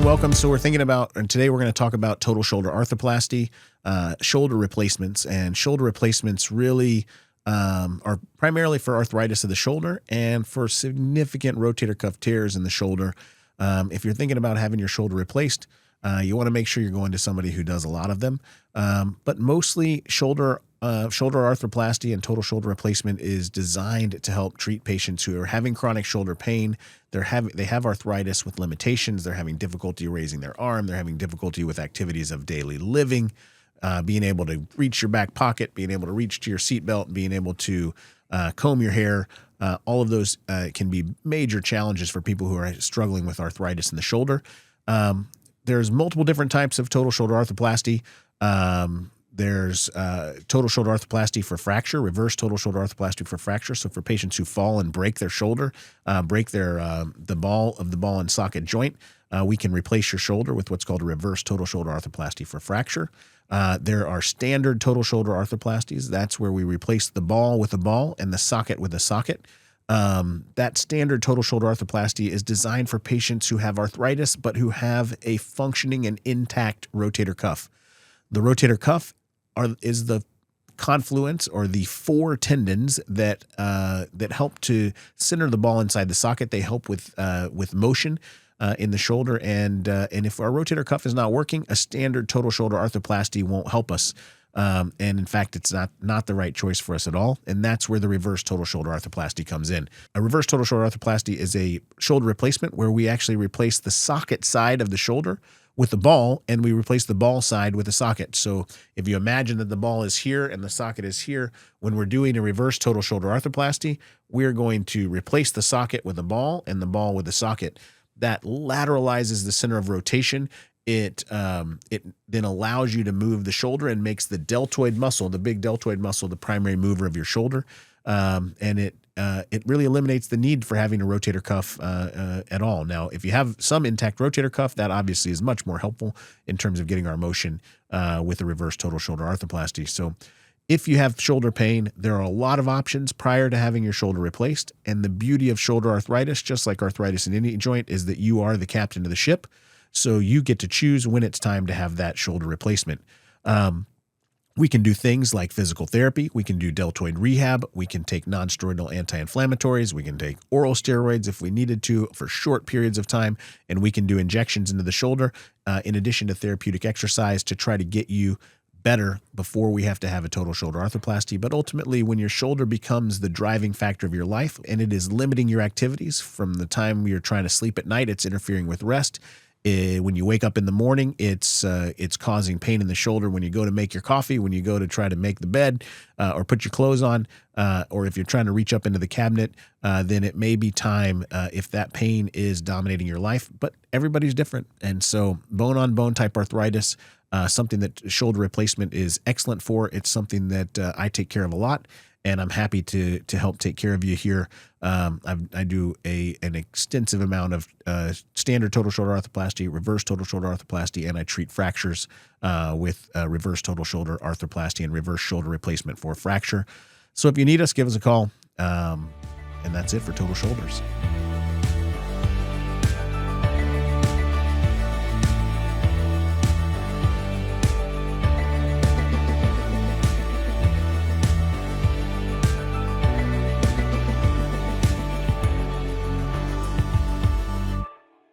and welcome. So today we're going to talk about total shoulder arthroplasty, shoulder replacements, and shoulder replacements really are primarily for arthritis of the shoulder and for significant rotator cuff tears in the shoulder. If you're thinking about having your shoulder replaced, you want to make sure you're going to somebody who does a lot of them. But mostly shoulder arthroplasty and total shoulder replacement is designed to help treat patients who are having chronic shoulder pain. They have arthritis with limitations. They're having difficulty raising their arm. They're having difficulty with activities of daily living, being able to reach your back pocket, being able to reach to your seatbelt, being able to comb your hair. All of those can be major challenges for people who are struggling with arthritis in the shoulder. There's multiple different types of total shoulder arthroplasty. There's total shoulder arthroplasty for fracture, reverse total shoulder arthroplasty for fracture. So for patients who fall and break their shoulder, break the ball and socket joint, we can replace your shoulder with what's called a reverse total shoulder arthroplasty for fracture. There are standard total shoulder arthroplasties. That's where we replace the ball with a ball and the socket with a socket. That standard total shoulder arthroplasty is designed for patients who have arthritis but who have a functioning and intact rotator cuff. The rotator cuff is the confluence or the four tendons that help to center the ball inside the socket. They help with motion in the shoulder, and if our rotator cuff is not working, a standard total shoulder arthroplasty won't help us. And in fact, it's not the right choice for us at all. And that's where the reverse total shoulder arthroplasty comes in. A reverse total shoulder arthroplasty is a shoulder replacement where we actually replace the socket side of the shoulder with the ball, and we replace the ball side with the socket. So if you imagine that the ball is here and the socket is here, when we're doing a reverse total shoulder arthroplasty, we're going to replace the socket with the ball and the ball with the socket. That lateralizes the center of rotation. It then allows you to move the shoulder and makes the deltoid muscle, the big deltoid muscle, the primary mover of your shoulder. And it really eliminates the need for having a rotator cuff at all. Now, if you have some intact rotator cuff, that obviously is much more helpful in terms of getting our motion with a reverse total shoulder arthroplasty. So if you have shoulder pain, there are a lot of options prior to having your shoulder replaced. And the beauty of shoulder arthritis, just like arthritis in any joint, is that you are the captain of the ship. So you get to choose when it's time to have that shoulder replacement. We can do things like physical therapy. We can do deltoid rehab. We can take non-steroidal anti-inflammatories. We can take oral steroids if we needed to for short periods of time. And we can do injections into the shoulder in addition to therapeutic exercise to try to get you better before we have to have a total shoulder arthroplasty. But ultimately, when your shoulder becomes the driving factor of your life and it is limiting your activities from the time you're trying to sleep at night, it's interfering with rest. When you wake up in the morning, it's causing pain in the shoulder when you go to make your coffee, when you go to try to make the bed or put your clothes on, or if you're trying to reach up into the cabinet, then it may be time if that pain is dominating your life. But everybody's different. And so bone-on-bone type arthritis, something that shoulder replacement is excellent for. It's something that I take care of a lot. And I'm happy to help take care of you here. I do an extensive amount of standard total shoulder arthroplasty, reverse total shoulder arthroplasty, and I treat fractures with reverse total shoulder arthroplasty and reverse shoulder replacement for fracture. So if you need us, give us a call. And that's it for Total Shoulders.